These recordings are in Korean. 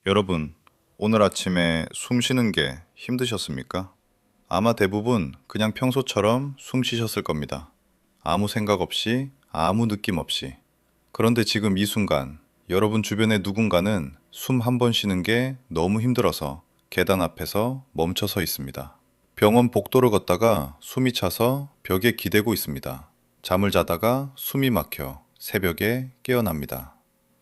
여러분, 오늘 아침에 숨 쉬는 게 힘드셨습니까? 아마 대부분 그냥 평소처럼 숨 쉬셨을 겁니다. 아무 생각 없이, 아무 느낌 없이. 그런데 지금 이 순간, 여러분 주변의 누군가는 숨 한 번 쉬는 게 너무 힘들어서 계단 앞에서 멈춰 서 있습니다. 병원 복도를 걷다가 숨이 차서 벽에 기대고 있습니다. 잠을 자다가 숨이 막혀 새벽에 깨어납니다.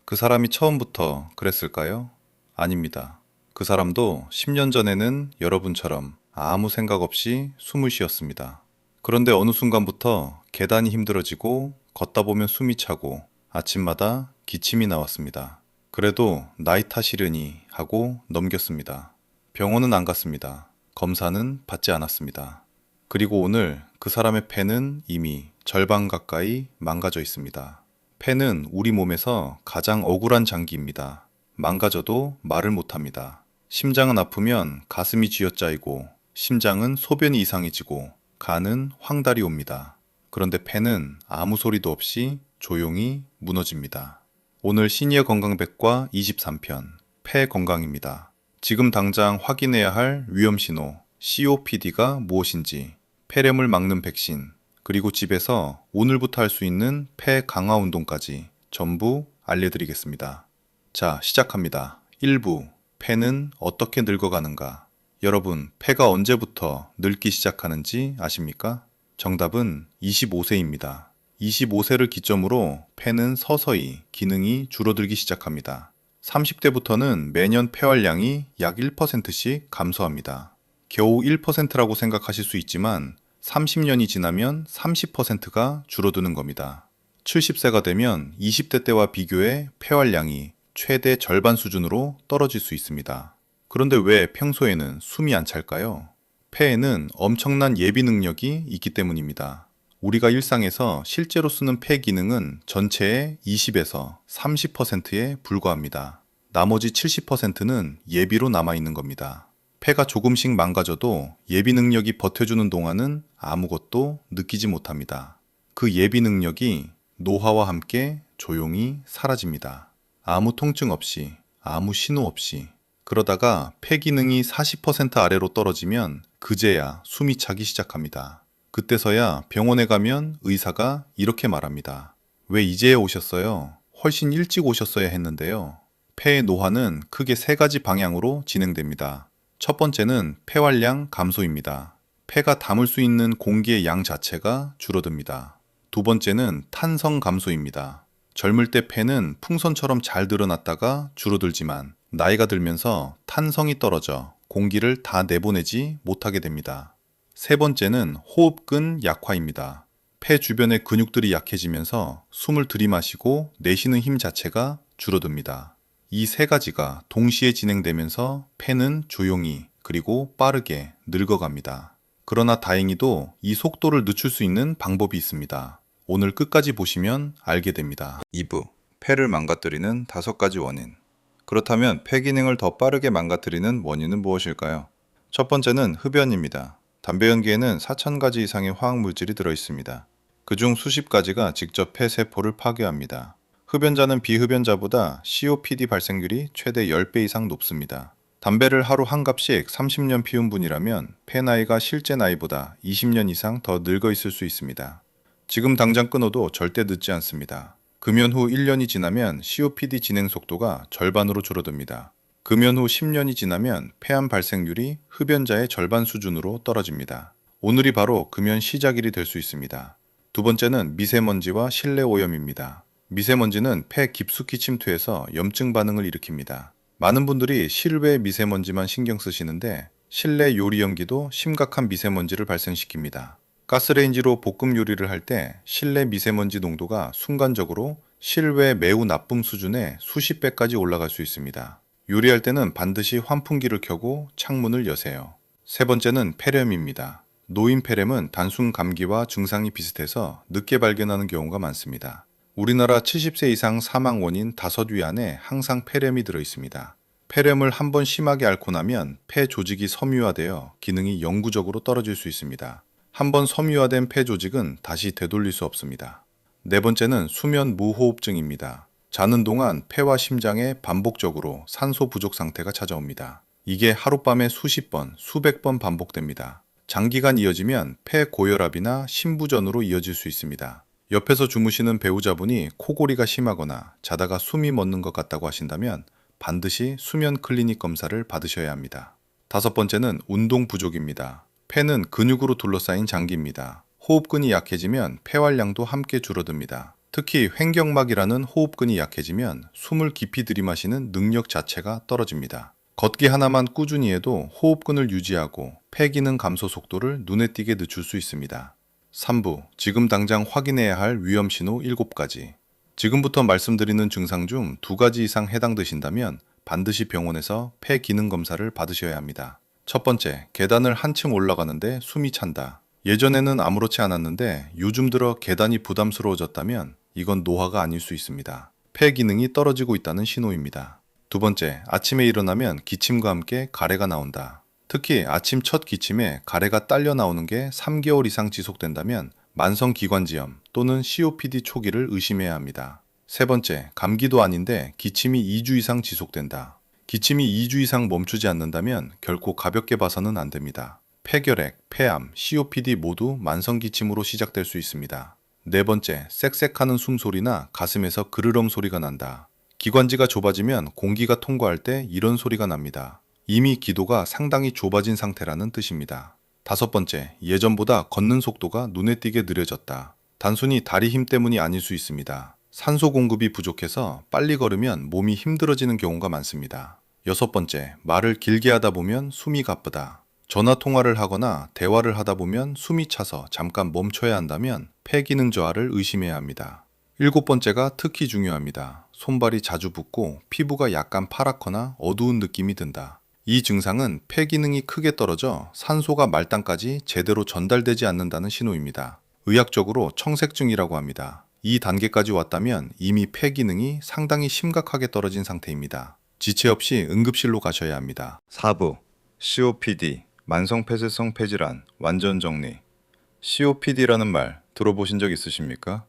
그 사람이 처음부터 그랬을까요? 아닙니다. 그 사람도 10년 전에는 여러분처럼 아무 생각 없이 숨을 쉬었습니다. 그런데 어느 순간부터 계단이 힘들어지고 걷다 보면 숨이 차고 아침마다 기침이 나왔습니다. 그래도 나이 탓이려니 하고 넘겼습니다. 병원은 안 갔습니다. 검사는 받지 않았습니다. 그리고 오늘 그 사람의 폐는 이미 절반 가까이 망가져 있습니다. 폐는 우리 몸에서 가장 억울한 장기입니다. 망가져도 말을 못합니다. 심장은 아프면 가슴이 쥐어짜이고 심장은 소변이 이상해지고 간은 황달이 옵니다. 그런데 폐는 아무 소리도 없이 조용히 무너집니다. 오늘 시니어 건강백과 23편 폐 건강입니다. 지금 당장 확인해야 할 위험 신호 COPD가 무엇인지, 폐렴을 막는 백신, 그리고 집에서 오늘부터 할 수 있는 폐 강화 운동까지 전부 알려드리겠습니다. 자, 시작합니다. 1부, 폐는 어떻게 늙어가는가? 여러분, 폐가 언제부터 늙기 시작하는지 아십니까? 정답은 25세입니다. 25세를 기점으로 폐는 서서히 기능이 줄어들기 시작합니다. 30대부터는 매년 폐활량이 약 1%씩 감소합니다. 겨우 1%라고 생각하실 수 있지만 30년이 지나면 30%가 줄어드는 겁니다. 70세가 되면 20대 때와 비교해 폐활량이 최대 절반 수준으로 떨어질 수 있습니다. 그런데 왜 평소에는 숨이 안 찰까요? 폐에는 엄청난 예비 능력이 있기 때문입니다. 우리가 일상에서 실제로 쓰는 폐 기능은 전체의 20에서 30%에 불과합니다. 나머지 70%는 예비로 남아있는 겁니다. 폐가 조금씩 망가져도 예비 능력이 버텨주는 동안은 아무것도 느끼지 못합니다. 그 예비 능력이 노화와 함께 조용히 사라집니다. 아무 통증 없이, 아무 신호 없이. 그러다가 폐 기능이 40% 아래로 떨어지면 그제야 숨이 차기 시작합니다. 그때서야 병원에 가면 의사가 이렇게 말합니다. 왜 이제야 오셨어요? 훨씬 일찍 오셨어야 했는데요. 폐의 노화는 크게 세 가지 방향으로 진행됩니다. 첫 번째는 폐활량 감소입니다. 폐가 담을 수 있는 공기의 양 자체가 줄어듭니다. 두 번째는 탄성 감소입니다. 젊을 때 폐는 풍선처럼 잘 드러났다가 줄어들지만 나이가 들면서 탄성이 떨어져 공기를 다 내보내지 못하게 됩니다. 세 번째는 호흡근 약화입니다. 폐 주변의 근육들이 약해지면서 숨을 들이마시고 내쉬는 힘 자체가 줄어듭니다. 이 세 가지가 동시에 진행되면서 폐는 조용히 그리고 빠르게 늙어갑니다. 그러나 다행히도 이 속도를 늦출 수 있는 방법이 있습니다. 오늘 끝까지 보시면 알게 됩니다. 2부, 폐를 망가뜨리는 5가지 원인. 그렇다면 폐 기능을 더 빠르게 망가뜨리는 원인은 무엇일까요? 첫 번째는 흡연입니다. 담배 연기에는 4,000가지 이상의 화학물질이 들어있습니다. 그중 수십 가지가 직접 폐 세포를 파괴합니다. 흡연자는 비흡연자보다 COPD 발생률이 최대 10배 이상 높습니다. 담배를 하루 한 갑씩 30년 피운 분이라면 폐 나이가 실제 나이보다 20년 이상 더 늙어 있을 수 있습니다. 지금 당장 끊어도 절대 늦지 않습니다. 금연 후 1년이 지나면 COPD 진행 속도가 절반으로 줄어듭니다. 금연 후 10년이 지나면 폐암 발생률이 흡연자의 절반 수준으로 떨어집니다. 오늘이 바로 금연 시작일이 될 수 있습니다. 두 번째는 미세먼지와 실내 오염입니다. 미세먼지는 폐 깊숙이 침투해서 염증 반응을 일으킵니다. 많은 분들이 실외 미세먼지만 신경 쓰시는데 실내 요리 연기도 심각한 미세먼지를 발생시킵니다. 가스레인지로 볶음 요리를 할 때 실내 미세먼지 농도가 순간적으로 실외 매우 나쁨 수준의 수십 배까지 올라갈 수 있습니다. 요리할 때는 반드시 환풍기를 켜고 창문을 여세요. 세 번째는 폐렴입니다. 노인 폐렴은 단순 감기와 증상이 비슷해서 늦게 발견하는 경우가 많습니다. 우리나라 70세 이상 사망 원인 5위 안에 항상 폐렴이 들어 있습니다. 폐렴을 한번 심하게 앓고 나면 폐 조직이 섬유화되어 기능이 영구적으로 떨어질 수 있습니다. 한번 섬유화된 폐 조직은 다시 되돌릴 수 없습니다. 네 번째는 수면 무호흡증입니다. 자는 동안 폐와 심장에 반복적으로 산소 부족 상태가 찾아옵니다. 이게 하룻밤에 수십 번, 수백 번 반복됩니다. 장기간 이어지면 폐 고혈압이나 심부전으로 이어질 수 있습니다. 옆에서 주무시는 배우자분이 코골이가 심하거나 자다가 숨이 멎는 것 같다고 하신다면 반드시 수면 클리닉 검사를 받으셔야 합니다. 다섯 번째는 운동 부족입니다. 폐는 근육으로 둘러싸인 장기입니다. 호흡근이 약해지면 폐활량도 함께 줄어듭니다. 특히 횡격막이라는 호흡근이 약해지면 숨을 깊이 들이마시는 능력 자체가 떨어집니다. 걷기 하나만 꾸준히 해도 호흡근을 유지하고 폐 기능 감소 속도를 눈에 띄게 늦출 수 있습니다. 3부, 지금 당장 확인해야 할 위험 신호 7가지. 지금부터 말씀드리는 증상 중 2가지 이상 해당되신다면 반드시 병원에서 폐 기능 검사를 받으셔야 합니다. 첫 번째, 계단을 한층 올라가는데 숨이 찬다. 예전에는 아무렇지 않았는데 요즘 들어 계단이 부담스러워졌다면 이건 노화가 아닐 수 있습니다. 폐 기능이 떨어지고 있다는 신호입니다. 두 번째, 아침에 일어나면 기침과 함께 가래가 나온다. 특히 아침 첫 기침에 가래가 딸려 나오는 게 3개월 이상 지속된다면 만성기관지염 또는 COPD 초기를 의심해야 합니다. 세 번째, 감기도 아닌데 기침이 2주 이상 지속된다. 기침이 2주 이상 멈추지 않는다면 결코 가볍게 봐서는 안 됩니다. 폐결핵, 폐암, COPD 모두 만성기침으로 시작될 수 있습니다. 네 번째, 쌕쌕하는 숨소리나 가슴에서 그르렁 소리가 난다. 기관지가 좁아지면 공기가 통과할 때 이런 소리가 납니다. 이미 기도가 상당히 좁아진 상태라는 뜻입니다. 다섯 번째, 예전보다 걷는 속도가 눈에 띄게 느려졌다. 단순히 다리 힘 때문이 아닐 수 있습니다. 산소 공급이 부족해서 빨리 걸으면 몸이 힘들어지는 경우가 많습니다. 여섯 번째, 말을 길게 하다 보면 숨이 가쁘다. 전화 통화를 하거나 대화를 하다 보면 숨이 차서 잠깐 멈춰야 한다면 폐 기능 저하를 의심해야 합니다. 일곱 번째가 특히 중요합니다. 손발이 자주 붓고 피부가 약간 파랗거나 어두운 느낌이 든다. 이 증상은 폐 기능이 크게 떨어져 산소가 말단까지 제대로 전달되지 않는다는 신호입니다. 의학적으로 청색증이라고 합니다. 이 단계까지 왔다면 이미 폐 기능이 상당히 심각하게 떨어진 상태입니다. 지체 없이 응급실로 가셔야 합니다. 4부, COPD, 만성폐쇄성 폐질환, 완전 정리. COPD라는 말 들어보신 적 있으십니까?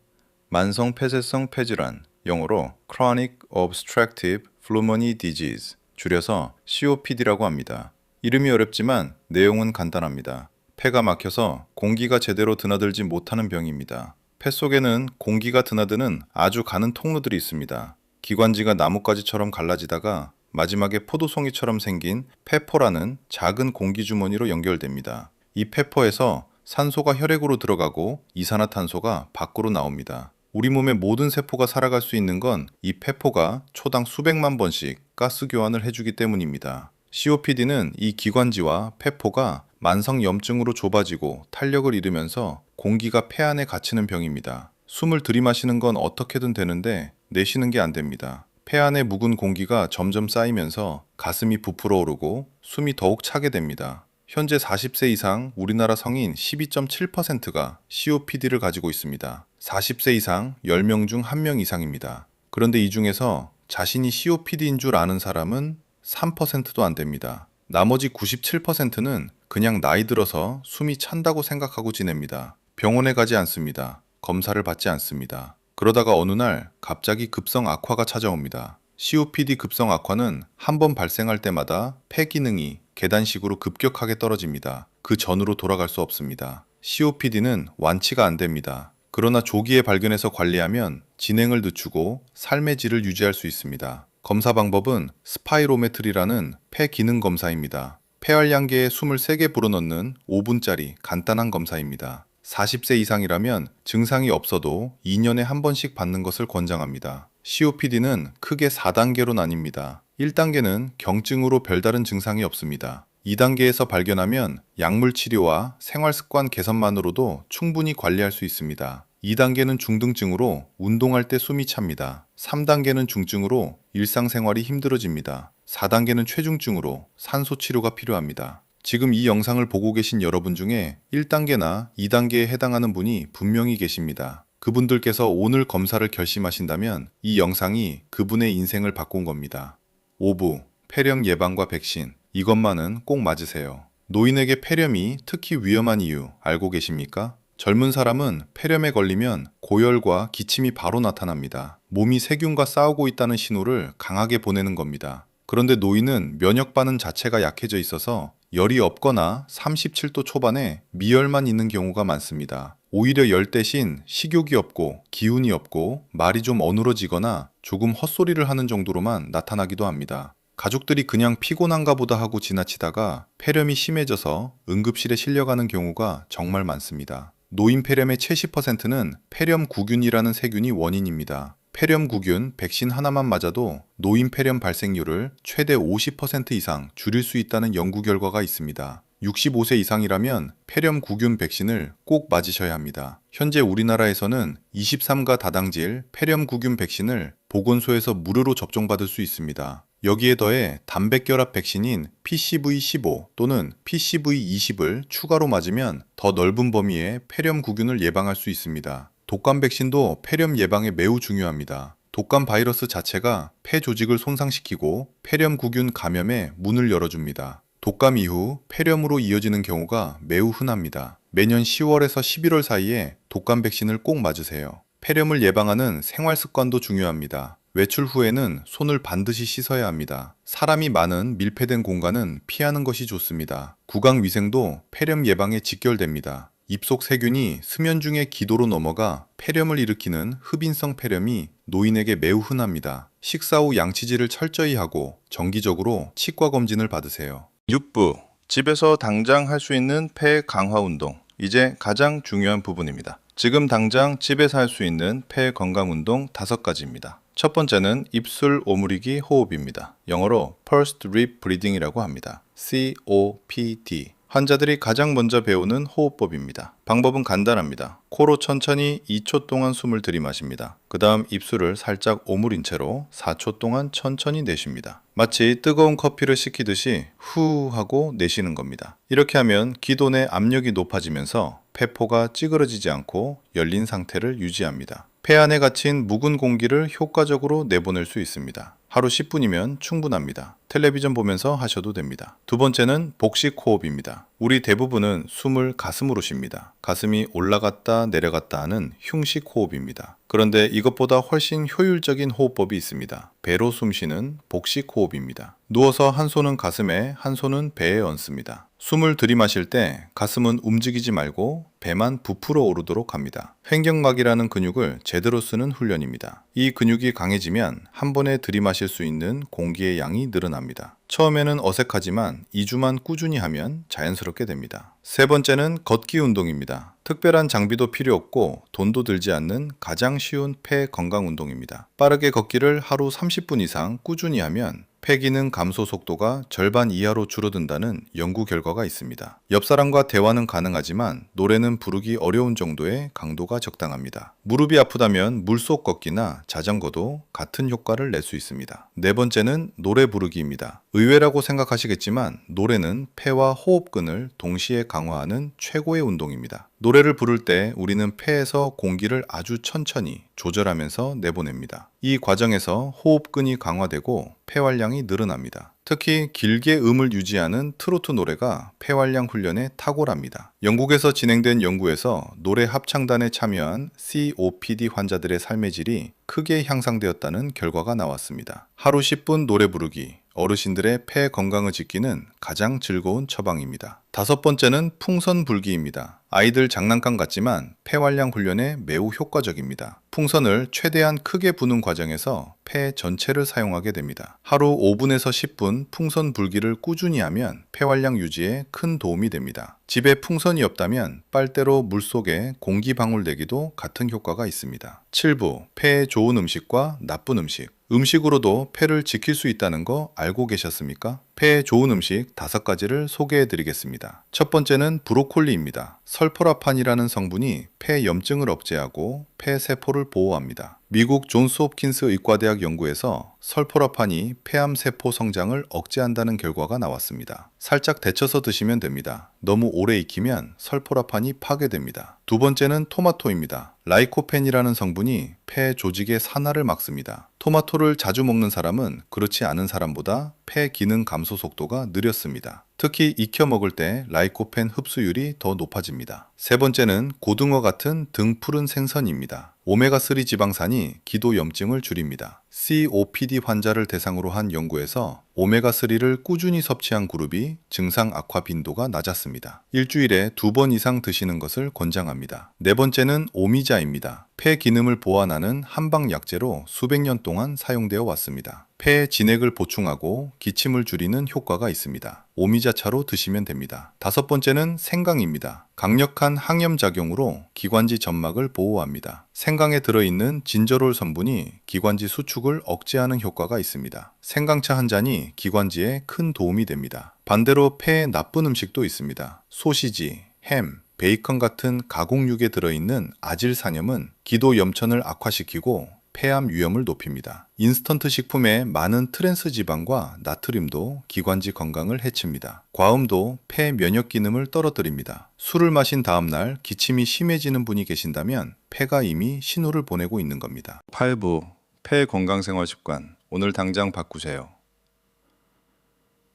만성폐쇄성 폐질환, 영어로 Chronic Obstructive Pulmonary Disease, 줄여서 COPD라고 합니다. 이름이 어렵지만 내용은 간단합니다. 폐가 막혀서 공기가 제대로 드나들지 못하는 병입니다. 폐 속에는 공기가 드나드는 아주 가는 통로들이 있습니다. 기관지가 나뭇가지처럼 갈라지다가 마지막에 포도송이처럼 생긴 폐포라는 작은 공기주머니로 연결됩니다. 이 폐포에서 산소가 혈액으로 들어가고 이산화탄소가 밖으로 나옵니다. 우리 몸의 모든 세포가 살아갈 수 있는 건 이 폐포가 초당 수백만 번씩 가스 교환을 해주기 때문입니다. COPD는 이 기관지와 폐포가 만성염증으로 좁아지고 탄력을 잃으면서 공기가 폐 안에 갇히는 병입니다. 숨을 들이마시는 건 어떻게든 되는데 내쉬는 게 안 됩니다. 폐 안에 묵은 공기가 점점 쌓이면서 가슴이 부풀어 오르고 숨이 더욱 차게 됩니다. 현재 40세 이상 우리나라 성인 12.7%가 COPD를 가지고 있습니다. 40세 이상 10명 중 1명 이상입니다. 그런데 이 중에서 자신이 COPD인 줄 아는 사람은 3%도 안 됩니다. 나머지 97%는 그냥 나이 들어서 숨이 찬다고 생각하고 지냅니다. 병원에 가지 않습니다. 검사를 받지 않습니다. 그러다가 어느 날 갑자기 급성 악화가 찾아옵니다. COPD 급성 악화는 한 번 발생할 때마다 폐 기능이 계단식으로 급격하게 떨어집니다. 그 전으로 돌아갈 수 없습니다. COPD는 완치가 안 됩니다. 그러나 조기에 발견해서 관리하면 진행을 늦추고 삶의 질을 유지할 수 있습니다. 검사 방법은 스파이로메트리라는 폐 기능 검사입니다. 폐활량계에 숨을 세게 불어넣는 5분짜리 간단한 검사입니다. 40세 이상이라면 증상이 없어도 2년에 한 번씩 받는 것을 권장합니다. COPD는 크게 4단계로 나뉩니다. 1단계는 경증으로 별다른 증상이 없습니다. 2단계에서 발견하면 약물 치료와 생활습관 개선만으로도 충분히 관리할 수 있습니다. 2단계는 중등증으로 운동할 때 숨이 찹니다. 3단계는 중증으로 일상생활이 힘들어집니다. 4단계는 최중증으로 산소 치료가 필요합니다. 지금 이 영상을 보고 계신 여러분 중에 1단계나 2단계에 해당하는 분이 분명히 계십니다. 그분들께서 오늘 검사를 결심하신다면 이 영상이 그분의 인생을 바꾼 겁니다. 5부, 폐렴 예방과 백신. 이것만은 꼭 맞으세요. 노인에게 폐렴이 특히 위험한 이유 알고 계십니까? 젊은 사람은 폐렴에 걸리면 고열과 기침이 바로 나타납니다. 몸이 세균과 싸우고 있다는 신호를 강하게 보내는 겁니다. 그런데 노인은 면역 반응 자체가 약해져 있어서 열이 없거나 37도 초반에 미열만 있는 경우가 많습니다. 오히려 열 대신 식욕이 없고 기운이 없고 말이 좀 어눌어지거나 조금 헛소리를 하는 정도로만 나타나기도 합니다. 가족들이 그냥 피곤한가 보다 하고 지나치다가 폐렴이 심해져서 응급실에 실려가는 경우가 정말 많습니다. 노인 폐렴의 70%는 폐렴구균이라는 세균이 원인입니다. 폐렴구균 백신 하나만 맞아도 노인 폐렴 발생률을 최대 50% 이상 줄일 수 있다는 연구 결과가 있습니다. 65세 이상이라면 폐렴구균 백신을 꼭 맞으셔야 합니다. 현재 우리나라에서는 23가 다당질 폐렴구균 백신을 보건소에서 무료로 접종받을 수 있습니다. 여기에 더해 단백결합 백신인 PCV15 또는 PCV20을 추가로 맞으면 더 넓은 범위의 폐렴구균을 예방할 수 있습니다. 독감 백신도 폐렴 예방에 매우 중요합니다. 독감 바이러스 자체가 폐 조직을 손상시키고 폐렴구균 감염에 문을 열어줍니다. 독감 이후 폐렴으로 이어지는 경우가 매우 흔합니다. 매년 10월에서 11월 사이에 독감 백신을 꼭 맞으세요. 폐렴을 예방하는 생활 습관도 중요합니다. 외출 후에는 손을 반드시 씻어야 합니다. 사람이 많은 밀폐된 공간은 피하는 것이 좋습니다. 구강 위생도 폐렴 예방에 직결됩니다. 입속 세균이 수면 중에 기도로 넘어가 폐렴을 일으키는 흡인성 폐렴이 노인에게 매우 흔합니다. 식사 후 양치질을 철저히 하고 정기적으로 치과 검진을 받으세요. 6부, 집에서 당장 할 수 있는 폐 강화 운동. 이제 가장 중요한 부분입니다. 지금 당장 집에서 할 수 있는 폐 건강 운동 5가지입니다. 첫 번째는 입술 오므리기 호흡입니다. 영어로 Pursed Lip Breathing이라고 합니다. COPD. 환자들이 가장 먼저 배우는 호흡법입니다. 방법은 간단합니다. 코로 천천히 2초 동안 숨을 들이마십니다. 그 다음 입술을 살짝 오므린 채로 4초 동안 천천히 내쉽니다. 마치 뜨거운 커피를 식히듯이 후 하고 내쉬는 겁니다. 이렇게 하면 기도 내 압력이 높아지면서 폐포가 찌그러지지 않고 열린 상태를 유지합니다. 폐 안에 갇힌 묵은 공기를 효과적으로 내보낼 수 있습니다. 하루 10분이면 충분합니다. 텔레비전 보면서 하셔도 됩니다. 두 번째는 복식 호흡입니다. 우리 대부분은 숨을 가슴으로 쉽니다. 가슴이 올라갔다 내려갔다 하는 흉식 호흡입니다. 그런데 이것보다 훨씬 효율적인 호흡법이 있습니다. 배로 숨쉬는 복식 호흡입니다. 누워서 한 손은 가슴에, 한 손은 배에 얹습니다. 숨을 들이마실 때 가슴은 움직이지 말고 배만 부풀어 오르도록 합니다. 횡격막이라는 근육을 제대로 쓰는 훈련입니다. 이 근육이 강해지면 한 번에 들이마실 수 있는 공기의 양이 늘어납니다. 처음에는 어색하지만 2주만 꾸준히 하면 자연스럽게 됩니다. 세 번째는 걷기 운동입니다. 특별한 장비도 필요 없고 돈도 들지 않는 가장 쉬운 폐 건강 운동입니다. 빠르게 걷기를 하루 30분 이상 꾸준히 하면 폐기능 감소 속도가 절반 이하로 줄어든다는 연구 결과가 있습니다. 옆 사람과 대화는 가능하지만 노래는 부르기 어려운 정도의 강도가 적당합니다. 무릎이 아프다면 물속 걷기나 자전거도 같은 효과를 낼 수 있습니다. 네 번째는 노래 부르기입니다. 의외라고 생각하시겠지만 노래는 폐와 호흡근을 동시에 강화하는 최고의 운동입니다. 노래를 부를 때 우리는 폐에서 공기를 아주 천천히 조절하면서 내보냅니다. 이 과정에서 호흡근이 강화되고 폐활량이 늘어납니다. 특히 길게 음을 유지하는 트로트 노래가 폐활량 훈련에 탁월합니다. 영국에서 진행된 연구에서 노래 합창단에 참여한 COPD 환자들의 삶의 질이 크게 향상되었다는 결과가 나왔습니다. 하루 10분 노래 부르기, 어르신들의 폐 건강을 지키는 가장 즐거운 처방입니다. 다섯 번째는 풍선 불기입니다. 아이들 장난감 같지만 폐활량 훈련에 매우 효과적입니다. 풍선을 최대한 크게 부는 과정에서 폐 전체를 사용하게 됩니다. 하루 5분에서 10분 풍선 불기를 꾸준히 하면 폐활량 유지에 큰 도움이 됩니다. 집에 풍선이 없다면 빨대로 물속에 공기 방울 내기도 같은 효과가 있습니다. 7부, 폐에 좋은 음식과 나쁜 음식. 음식으로도 폐를 지킬 수 있다는 거 알고 계셨습니까? 폐에 좋은 음식 5가지를 소개해 드리겠습니다. 첫 번째는 브로콜리입니다. 설포라판이라는 성분이 폐 염증을 억제하고 폐 세포를 보호합니다. 미국 존스 홉킨스 의과대학 연구에서 설포라판이 폐암 세포 성장을 억제한다는 결과가 나왔습니다. 살짝 데쳐서 드시면 됩니다. 너무 오래 익히면 설포라판이 파괴됩니다. 두 번째는 토마토입니다. 라이코펜이라는 성분이 폐 조직의 산화를 막습니다. 토마토를 자주 먹는 사람은 그렇지 않은 사람보다 폐 기능 감소 속도가 느렸습니다. 특히 익혀 먹을 때 라이코펜 흡수율이 더 높아집니다. 세 번째는 고등어 같은 등 푸른 생선입니다. 오메가3 지방산이 기도 염증을 줄입니다. COPD 환자를 대상으로 한 연구에서 오메가3를 꾸준히 섭취한 그룹이 증상 악화 빈도가 낮았습니다. 일주일에 2번 이상 드시는 것을 권장합니다. 네 번째는 오미자입니다. 폐 기능을 보완하는 한방 약재로 수백 년 동안 사용되어 왔습니다. 폐의 진액을 보충하고 기침을 줄이는 효과가 있습니다. 오미자차로 드시면 됩니다. 다섯 번째는 생강입니다. 강력한 항염작용으로 기관지 점막을 보호합니다. 생강에 들어있는 진저롤 성분이 기관지 수축을 억제하는 효과가 있습니다. 생강차 한 잔이 기관지에 큰 도움이 됩니다. 반대로 폐에 나쁜 음식도 있습니다. 소시지, 햄, 베이컨 같은 가공육에 들어있는 아질산염은 기도 염천을 악화시키고 폐암 위험을 높입니다. 인스턴트 식품에 많은 트랜스 지방과 나트륨도 기관지 건강을 해칩니다. 과음도 폐 면역 기능을 떨어뜨립니다. 술을 마신 다음 날 기침이 심해지는 분이 계신다면 폐가 이미 신호를 보내고 있는 겁니다. 8부 폐 건강 생활 습관 오늘 당장 바꾸세요.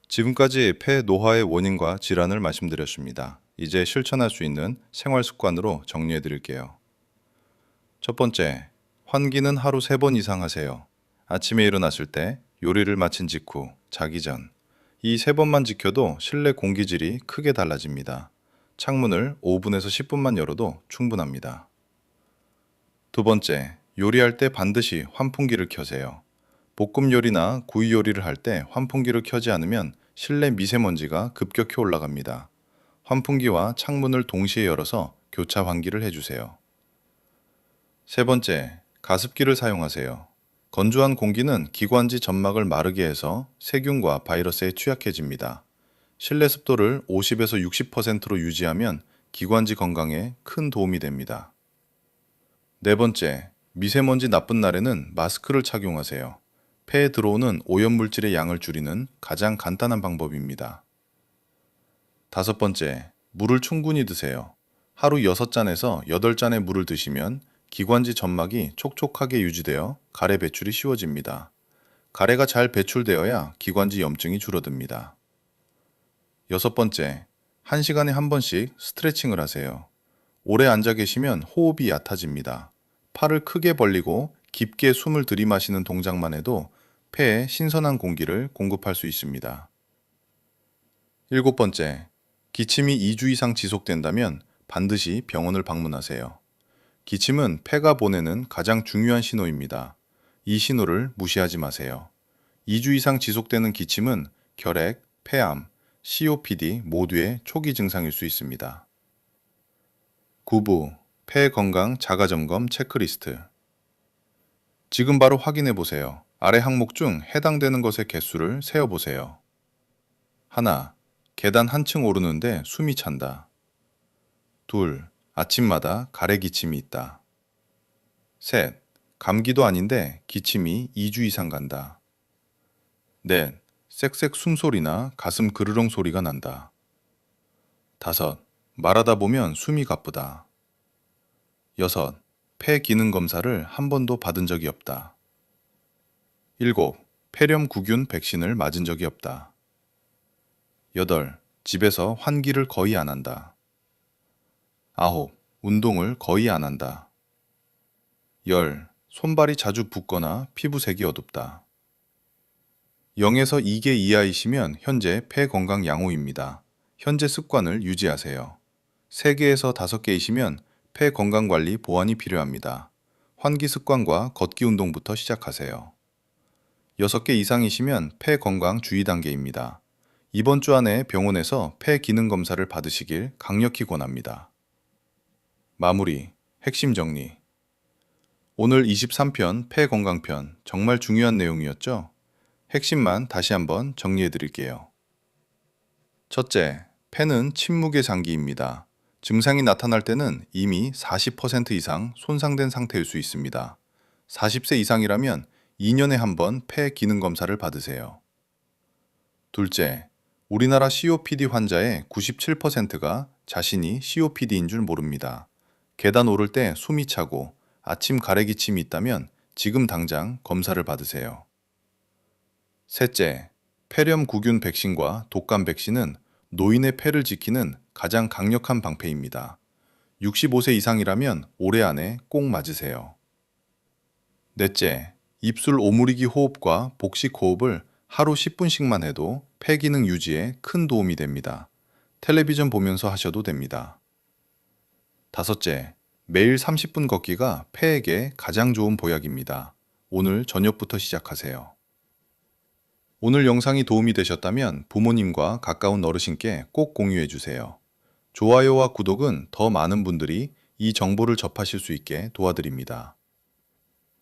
지금까지 폐 노화의 원인과 질환을 말씀드렸습니다. 이제 실천할 수 있는 생활 습관으로 정리해 드릴게요. 첫 번째, 환기는 하루 3번 이상 하세요. 아침에 일어났을 때, 요리를 마친 직후, 자기 전. 이 3번만 지켜도 실내 공기질이 크게 달라집니다. 창문을 5분에서 10분만 열어도 충분합니다. 두 번째, 요리할 때 반드시 환풍기를 켜세요. 볶음 요리나 구이 요리를 할 때 환풍기를 켜지 않으면 실내 미세먼지가 급격히 올라갑니다. 환풍기와 창문을 동시에 열어서 교차 환기를 해주세요. 세 번째, 가습기를 사용하세요. 건조한 공기는 기관지 점막을 마르게 해서 세균과 바이러스에 취약해집니다. 실내 습도를 50에서 60%로 유지하면 기관지 건강에 큰 도움이 됩니다. 네 번째, 미세먼지 나쁜 날에는 마스크를 착용하세요. 폐에 들어오는 오염물질의 양을 줄이는 가장 간단한 방법입니다. 다섯 번째, 물을 충분히 드세요. 하루 6잔에서 8잔의 물을 드시면 기관지 점막이 촉촉하게 유지되어 가래 배출이 쉬워집니다. 가래가 잘 배출되어야 기관지 염증이 줄어듭니다. 여섯 번째, 1시간에 한 번씩 스트레칭을 하세요. 오래 앉아 계시면 호흡이 얕아집니다. 팔을 크게 벌리고 깊게 숨을 들이마시는 동작만 해도 폐에 신선한 공기를 공급할 수 있습니다. 일곱 번째, 기침이 2주 이상 지속된다면 반드시 병원을 방문하세요. 기침은 폐가 보내는 가장 중요한 신호입니다. 이 신호를 무시하지 마세요. 2주 이상 지속되는 기침은 결핵, 폐암, COPD 모두의 초기 증상일 수 있습니다. 9부 폐 건강 자가점검 체크리스트. 지금 바로 확인해 보세요. 아래 항목 중 해당되는 것의 개수를 세어보세요. 하나, 계단 한층 오르는데 숨이 찬다. 둘, 아침마다 가래 기침이 있다. 셋, 감기도 아닌데 기침이 2주 이상 간다. 넷, 쌕쌕 숨소리나 가슴 그르렁 소리가 난다. 다섯, 말하다 보면 숨이 가쁘다. 여섯, 폐 기능 검사를 한 번도 받은 적이 없다. 일곱, 폐렴 구균 백신을 맞은 적이 없다. 여덟, 집에서 환기를 거의 안 한다. 아홉, 운동을 거의 안 한다. 열, 손발이 자주 붓거나 피부색이 어둡다. 0에서 2개 이하이시면 현재 폐 건강 양호입니다. 현재 습관을 유지하세요. 3개에서 5개이시면 폐 건강 관리 보완이 필요합니다. 환기 습관과 걷기 운동부터 시작하세요. 6개 이상이시면 폐 건강 주의 단계입니다. 이번 주 안에 병원에서 폐 기능 검사를 받으시길 강력히 권합니다. 마무리, 핵심 정리. 오늘 23편 폐 건강편 정말 중요한 내용이었죠? 핵심만 다시 한번 정리해 드릴게요. 첫째, 폐는 침묵의 장기입니다. 증상이 나타날 때는 이미 40% 이상 손상된 상태일 수 있습니다. 40세 이상이라면 2년에 한 번 폐 기능 검사를 받으세요. 둘째, 우리나라 COPD 환자의 97%가 자신이 COPD인 줄 모릅니다. 계단 오를 때 숨이 차고 아침 가래 기침이 있다면 지금 당장 검사를 받으세요. 셋째, 폐렴 구균 백신과 독감 백신은 노인의 폐를 지키는 가장 강력한 방패입니다. 65세 이상이라면 올해 안에 꼭 맞으세요. 넷째, 입술 오므리기 호흡과 복식 호흡을 하루 10분씩만 해도 폐 기능 유지에 큰 도움이 됩니다. 텔레비전 보면서 하셔도 됩니다. 다섯째, 매일 30분 걷기가 폐에게 가장 좋은 보약입니다. 오늘 저녁부터 시작하세요. 오늘 영상이 도움이 되셨다면 부모님과 가까운 어르신께 꼭 공유해 주세요. 좋아요와 구독은 더 많은 분들이 이 정보를 접하실 수 있게 도와드립니다.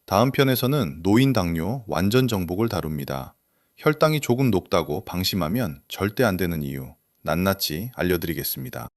다음 편에서는 노인 당뇨 완전 정복을 다룹니다. 혈당이 조금 높다고 방심하면 절대 안 되는 이유 낱낱이 알려드리겠습니다.